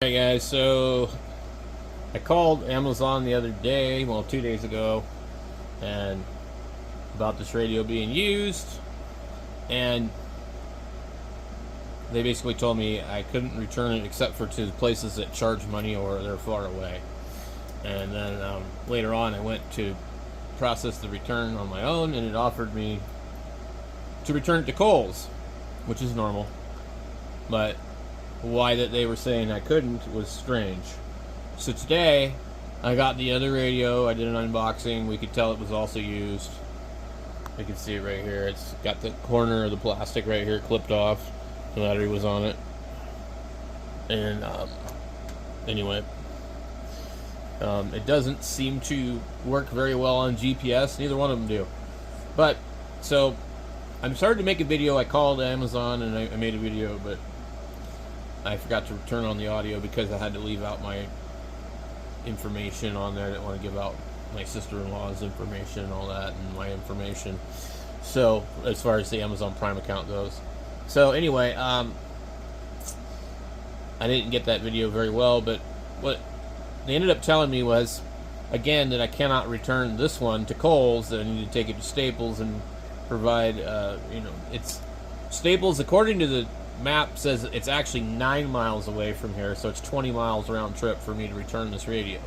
Hey guys, so I called Amazon the other day, well 2 days ago, and about this radio being used, and they basically told me I couldn't return it except for to places that charge money or they're far away. And then later on I went to process the return on my own, and it offered me to return it to Kohl's, which is normal, but why that they were saying I couldn't was strange. So today I got the other radio, I did an unboxing. We could tell it was also used. You can see it right here. It's got the corner of the plastic right here clipped off. The battery was on it. And anyway, it doesn't seem to work very well on GPS. Neither one of them do. But so I'm starting to make a video. I called Amazon and I made a video, but I forgot to turn on the audio because I had to leave out my information on there. I didn't want to give out my sister-in-law's information and all that, and my information. So, as far as the Amazon Prime account goes. So, anyway, I didn't get that video very well, but what they ended up telling me was, again, that I cannot return this one to Kohl's, that I need to take it to Staples and provide, it's Staples, according to the map, says it's actually 9 miles away from here, so it's 20 miles round trip for me to return this radio.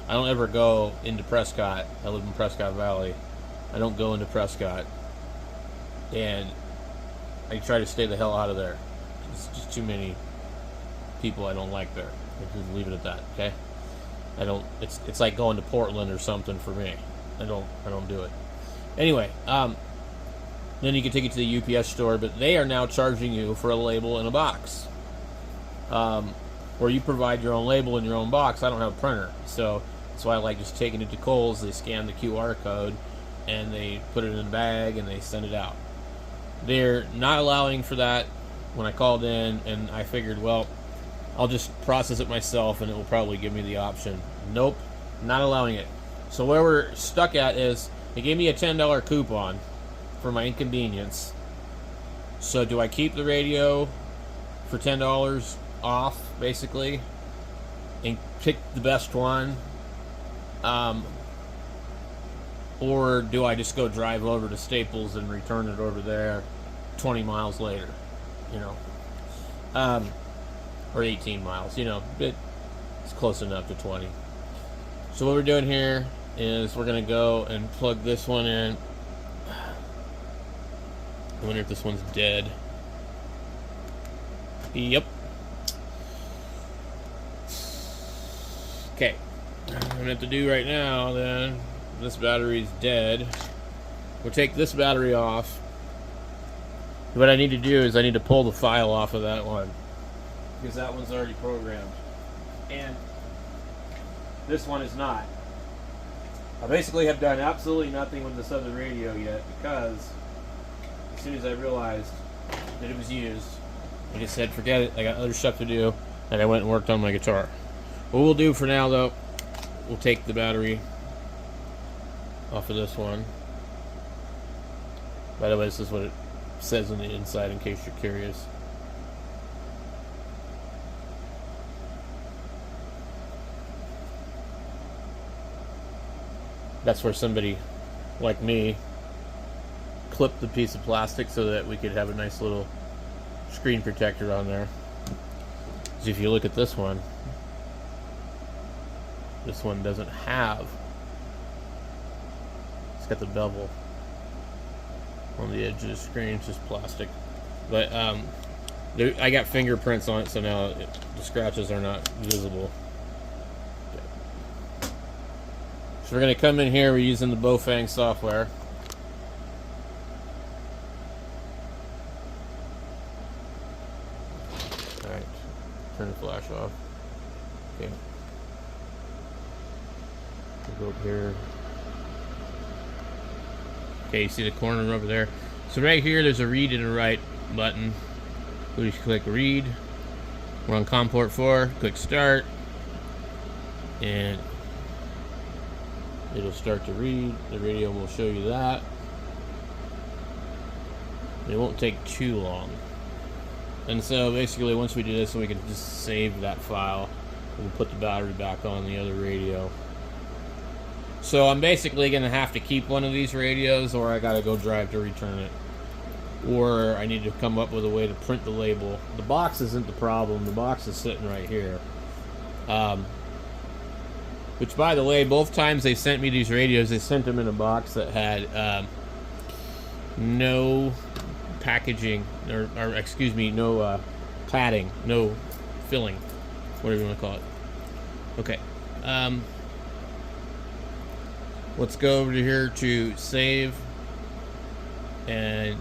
I don't ever go into Prescott. I live in Prescott Valley. I don't go into Prescott, and I try to stay the hell out of there. It's just too many people I don't like there. I'll just leave it at that, okay? I don't. It's like going to Portland or something for me. I don't do it. Anyway, then you can take it to the UPS store, but they are now charging you for a label in a box. Where you provide your own label in your own box. I don't have a printer, so that's why I like just taking it to Kohl's. They scan the QR code, and they put it in a bag, and they send it out. They're not allowing for that when I called in, and I figured, well, I'll just process it myself, and it will probably give me the option. Nope, not allowing it. So where we're stuck at is, they gave me a $10 coupon for my inconvenience. So do I keep the radio for $10 off, basically, and pick the best one, or do I just go drive over to Staples and return it over there 20 miles later, or 18 miles, it's close enough to 20. So what we're doing here is we're gonna go and plug this one in. I wonder if this one's dead. Yep. Okay. What I'm gonna have to do right now, then, this battery's dead. We'll take this battery off. What I need to do is I need to pull the file off of that one, because that one's already programmed, and this one is not. I basically have done absolutely nothing with this other radio yet, because as soon as I realized that it was used, I just said, forget it, I got other stuff to do, and I went and worked on my guitar. What we'll do for now, though, we'll take the battery off of this one. By the way, this is what it says on the inside, in case you're curious. That's where somebody like me clipped the piece of plastic so that we could have a nice little screen protector on there. So if you look at this one doesn't have, it's got the bevel on the edge of the screen. It's just plastic, but I got fingerprints on it, so now the scratches are not visible. So we're going to come in here, we're using the Baofeng software. Alright, turn the flash off. Okay. We'll go up here. Okay, you see the corner over there. So right here, there's a read and a write button. We just click read. We're on COM port 4. Click start, and it'll start to read. The radio will show you that. It won't take too long. And so basically, once we do this, we can just save that file We'll put the battery back on the other radio. So I'm basically going to have to keep one of these radios, or I got to go drive to return it. Or I need to come up with a way to print the label. The box isn't the problem. The box is sitting right here. Which, by the way, both times they sent me these radios, they sent them in a box that had no packaging, or excuse me, no padding, no filling, whatever you want to call it. Okay. Let's go over to here to save, and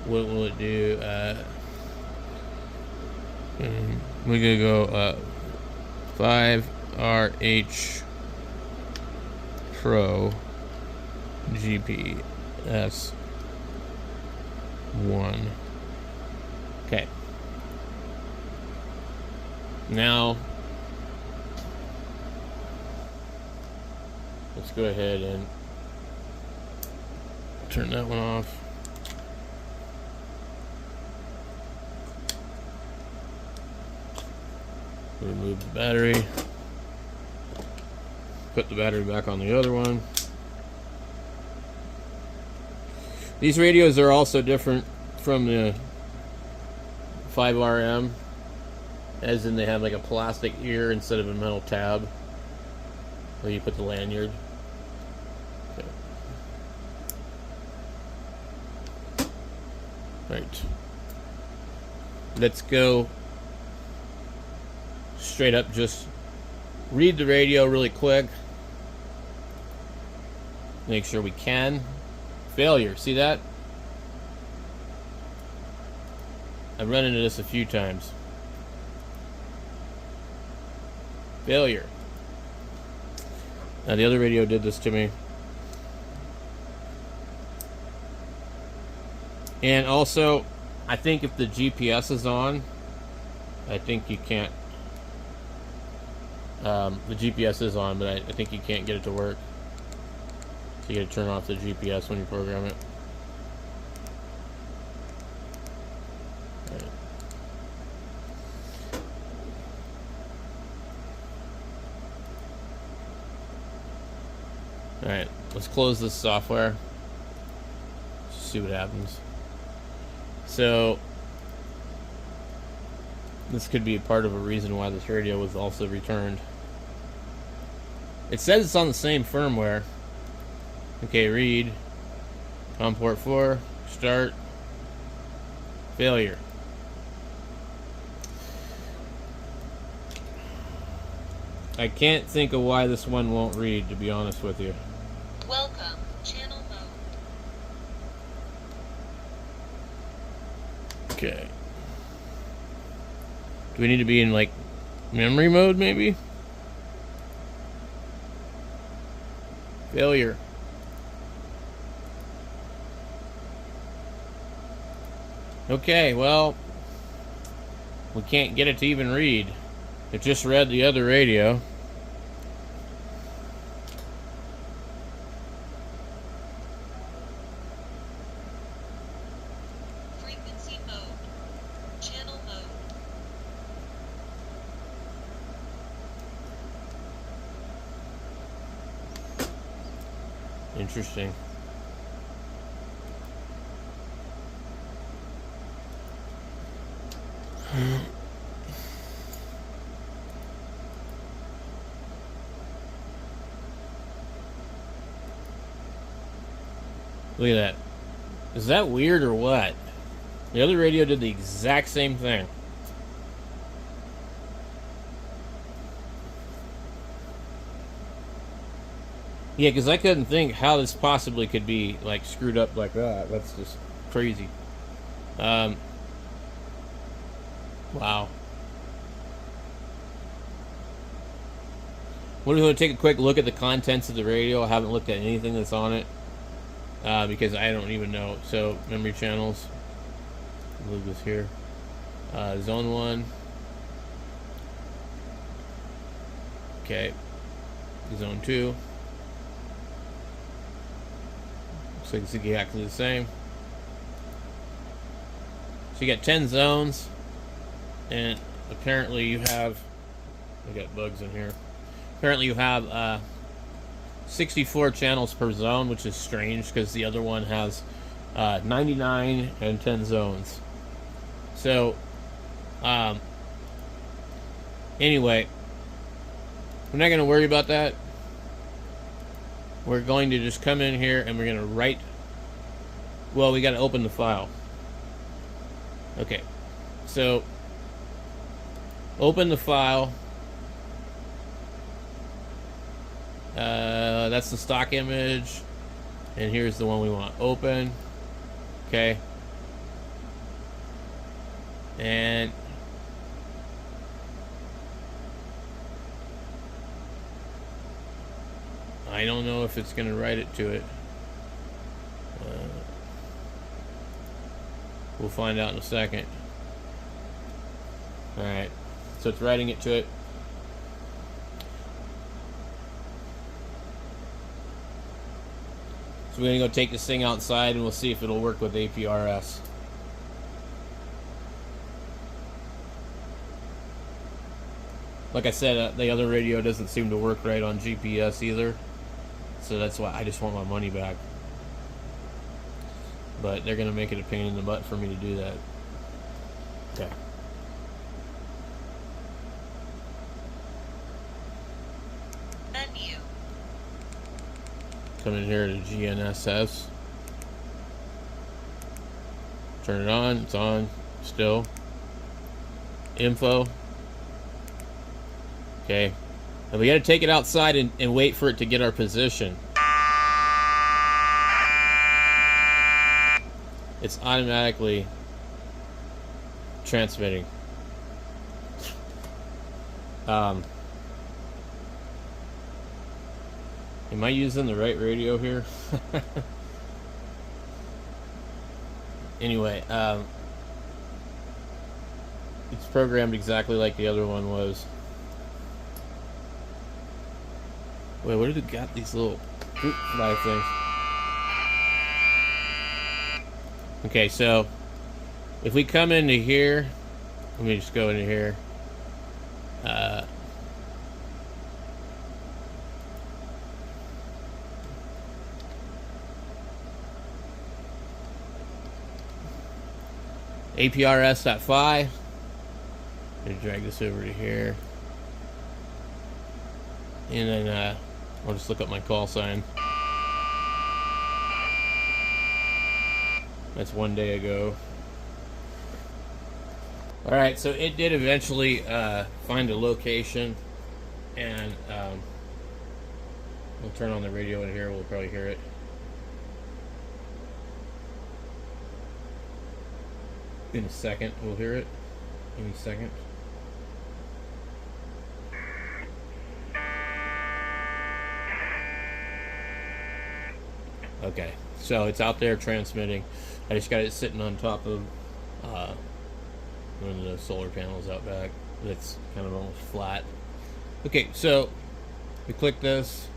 what will it do? We're gonna go 5RH Pro GPS 1. Okay. Now let's go ahead and turn that one off. Remove the battery. Put the battery back on the other one. These radios are also different from the 5RM, as in they have like a plastic ear instead of a metal tab where you put the lanyard. Okay. Right. Let's go straight up, just read the radio really quick. Make sure we can. Failure. See that? I've run into this a few times. Failure. Now the other radio did this to me. And also, I think if the GPS is on, I think you can't. The GPS is on, but I think you can't get it to work. So you gotta turn off the GPS when you program it. Alright, let's close this software. See what happens. So, this could be a part of a reason why this radio was also returned. It says it's on the same firmware. Okay, read. On port 4. Start. Failure. I can't think of why this one won't read, to be honest with you. Welcome, channel mode. Okay. Do we need to be in, like, memory mode, maybe? Failure. Okay, well, we can't get it to even read. It just read the other radio. Frequency mode. Channel mode. Interesting. Look at that. Is that weird or what? The other radio did the exact same thing. Yeah, because I couldn't think how this possibly could be, like, screwed up like that. That's just crazy. Wow. We're going to take a quick look at the contents of the radio. I haven't looked at anything that's on it. Because I don't even know. So, memory channels. Move this here. Zone 1. Okay. Zone 2. Looks like it's exactly the same. So you got 10 zones. And apparently you have, I got bugs in here. Apparently you have 64 channels per zone, which is strange because the other one has 99 and 10 zones. So, anyway, we're not going to worry about that. We're going to just come in here and we're going to write. Well, we got to open the file. Okay, so open the file. That's the stock image, and here's the one we want. Open. Okay, and I don't know if it's going to write it to it. We'll find out in a second. Alright, so it's writing it to it. So we're going to go take this thing outside and we'll see if it'll work with APRS. Like I said, the other radio doesn't seem to work right on GPS either. So that's why I just want my money back. But they're going to make it a pain in the butt for me to do that. Okay. Menu. Come in here to GNSS. Turn it on. It's on still. Info. Okay. And we got to take it outside and wait for it to get our position. It's automatically transmitting. Am I using the right radio here? Anyway, it's programmed exactly like the other one was. Wait, where did it got these little fruit fly things? Okay, so if we come into here, let me just go into here. Aprs.Fi. Let me drag this over to here. And then I'll just look up my call sign. That's 1 day ago. Alright, so it did eventually find a location, and we'll turn on the radio in here. We'll probably hear it. In a second, we'll hear it. Any second. Okay, so it's out there transmitting. I just got it sitting on top of one of the solar panels out back. That's kind of almost flat. Okay, so we click this.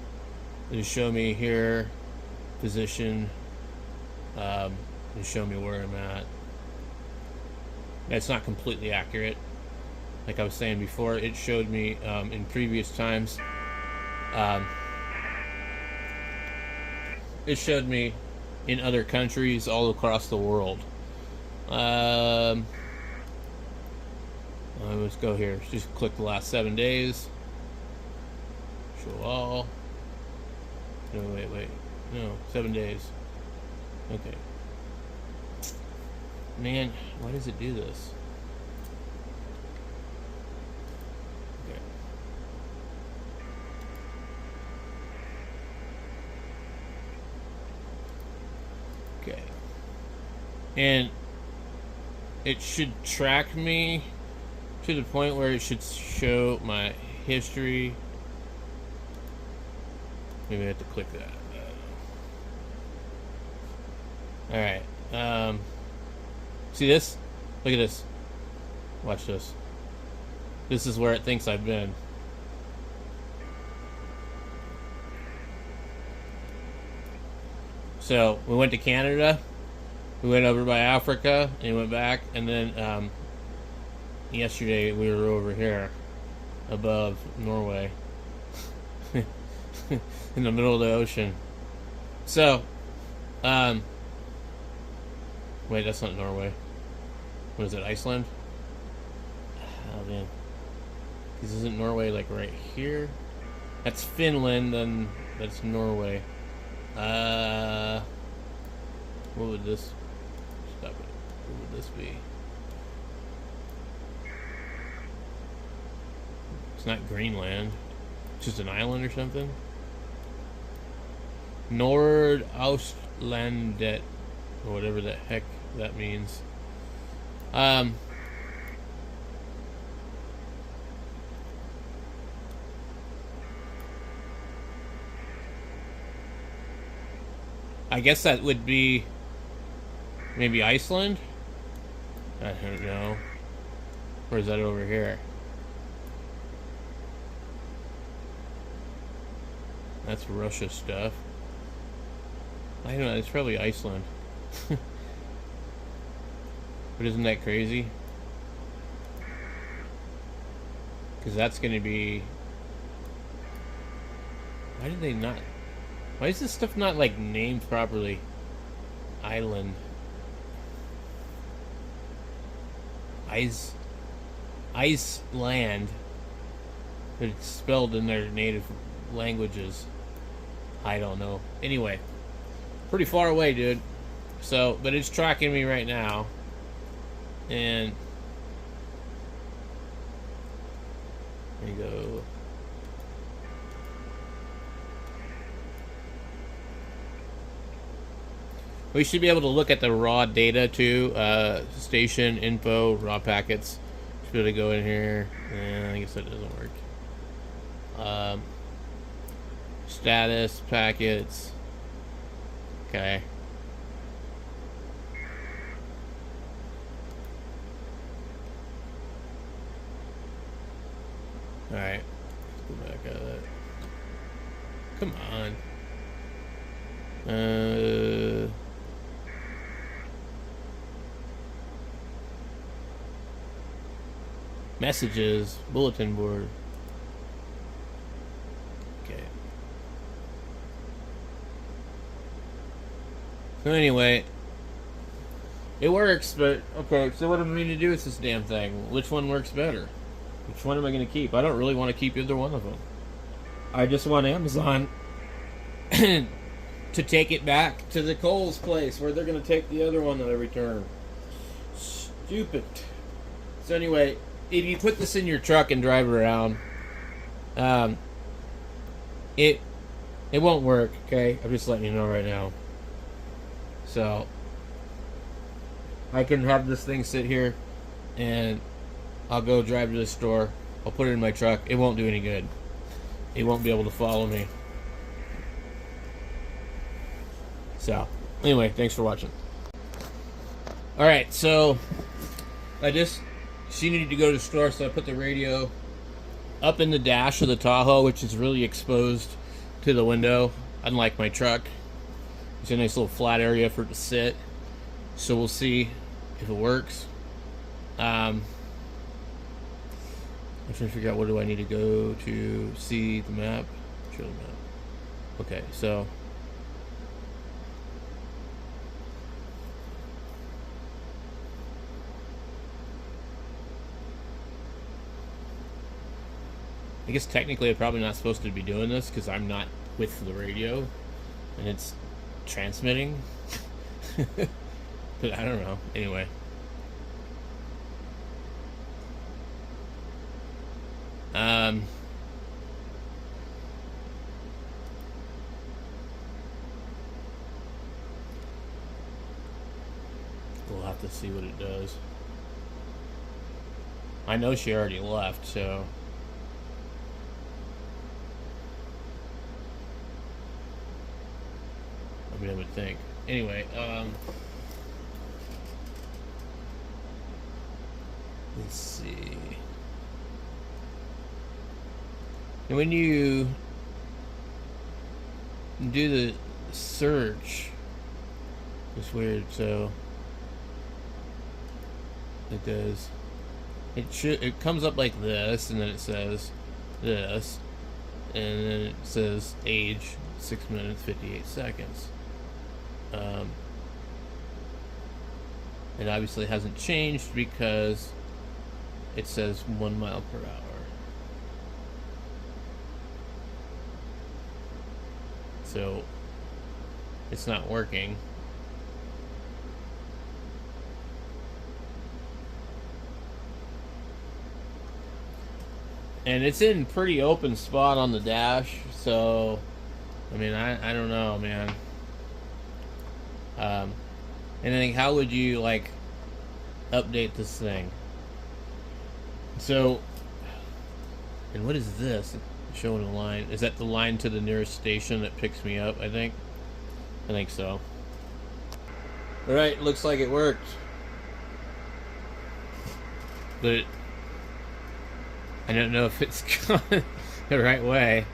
It'll show me here, position. It'll show me where I'm at. That's not completely accurate. Like I was saying before, it showed me in previous times. It showed me in other countries all across the world. Let's go here. Just click the last 7 days. Show all. No, wait. No, 7 days. Okay. Man, why does it do this? Okay. And it should track me to the point where it should show my history. Maybe I have to click that. Alright. See this? Look at this. Watch this. This is where it thinks I've been. So we went to Canada, we went over by Africa, and went back, and then yesterday we were over here above Norway in the middle of the ocean. So, wait, that's not Norway. What is it, Iceland? Oh, man. Because isn't Norway, like, right here? That's Finland, and that's Norway. What would this... Stop it. What would this be? It's not Greenland. It's just an island or something? Nordaustlandet, or whatever the heck that means. I guess that would be maybe Iceland? I don't know. Or is that over here? That's Russia stuff. I don't know, it's probably Iceland. But isn't that crazy? Because that's going to be... Why did they not... Why is this stuff not, like, named properly? Island. Iceland. But it's spelled in their native languages. I don't know. Anyway. Pretty far away, dude. So, but it's tracking me right now. And... There you go. We should be able to look at the raw data too. Station info, raw packets. Should be able to go in here. I guess that doesn't work. Status packets. Okay. Alright. Let's go back out of that. Come on. Messages, bulletin board. Okay. So anyway, it works, but okay, so what am I going to do with this damn thing? Which one works better? Which one am I going to keep? I don't really want to keep either one of them. I just want Amazon to take it back to the Kohl's place where they're going to take the other one that I returned. Stupid. So anyway, if you put this in your truck and drive around, it won't work, okay? I'm just letting you know right now. So, I can have this thing sit here, and I'll go drive to the store. I'll put it in my truck. It won't do any good. It won't be able to follow me. So, anyway, thanks for watching. Alright, so, she needed to go to the store, so I put the radio up in the dash of the Tahoe, which is really exposed to the window, unlike my truck. It's a nice little flat area for it to sit. So we'll see if it works. I'm trying to figure out where do I need to go to see the map. Show the map. Okay, so I guess technically I'm probably not supposed to be doing this because I'm not with the radio and it's transmitting. But I don't know. Anyway. We'll have to see what it does. I know she already left, so I mean, I would think. Anyway, let's see. And when you do the search, it's weird, so it does. it comes up like this, and then it says this, and then it says age 6 minutes 58 seconds. And obviously it hasn't changed because it says 1 mile per hour. So it's not working. And it's in pretty open spot on the dash, so I mean, I don't know, man. And I think, how would you like update this thing? So, and what is this? Showing a line. Is that the line to the nearest station that picks me up? I think so. All right, looks like it worked, but I don't know if it's gone the right way.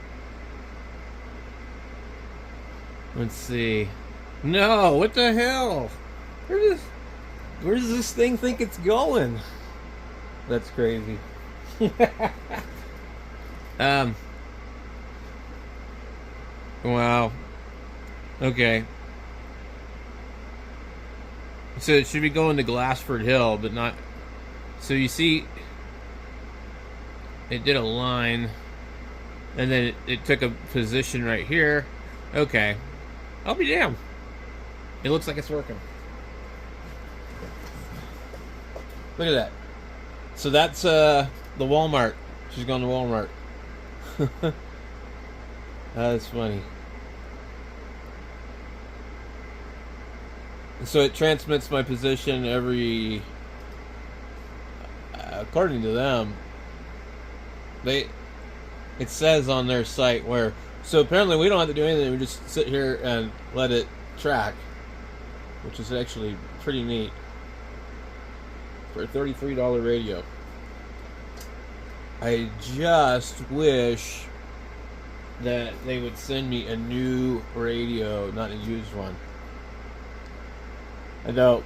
Let's see. No, what the hell? Where does this thing think it's going? That's crazy. Wow. Okay. So it should be going to Glassford Hill, but not. So you see, it did a line, and then it took a position right here. Okay. I'll be damned. It looks like it's working. Look at that. So that's the Walmart. She's going to Walmart. That's funny. So it transmits my position every, according to them, it says on their site where, so apparently we don't have to do anything, we just sit here and let it track, which is actually pretty neat for a $33 radio. I just wish that they would send me a new radio, not a used one. I know,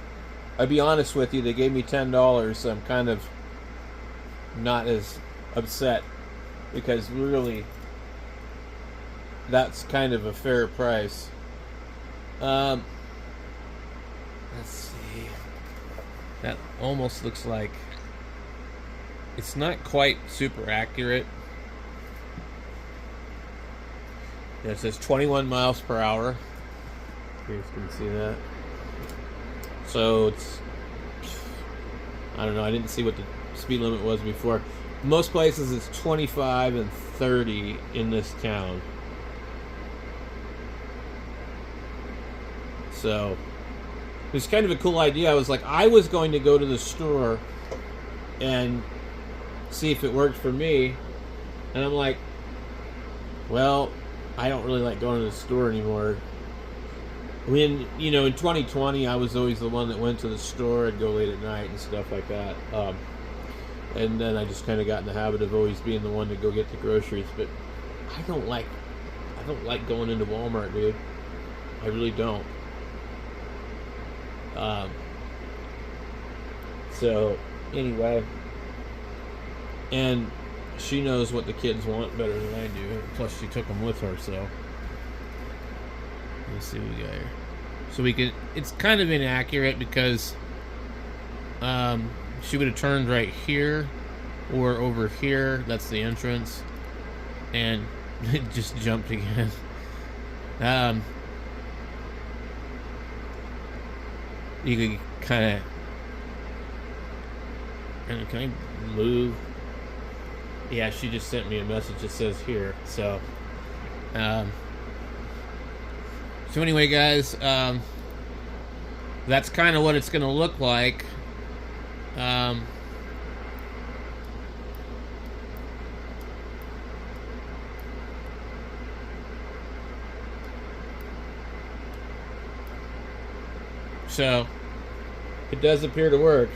I'll be honest with you, they gave me $10, so I'm kind of not as upset, because really, that's kind of a fair price. Let's see. That almost looks like, it's not quite super accurate. Yeah, it says 21 miles per hour. You guys can see that. So it's, I don't know, I didn't see what the speed limit was before. Most places it's 25 and 30 in this town. So it was kind of a cool idea. I was going to go to the store and see if it worked for me, and I'm like, well, I don't really like going to the store anymore. When, in 2020, I was always the one that went to the store. I'd go late at night and stuff like that. And then I just kind of got in the habit of always being the one to go get the groceries. But I don't like going into Walmart, dude. I really don't. So anyway, and she knows what the kids want better than I do. Plus, she took them with her, so. Let's see what we got here. So it's kind of inaccurate because she would have turned right here or over here. That's the entrance. And it just jumped again. You could kind of, can I move? Yeah, she just sent me a message that says here. So, so anyway, guys, that's kind of what it's going to look like. So, it does appear to work.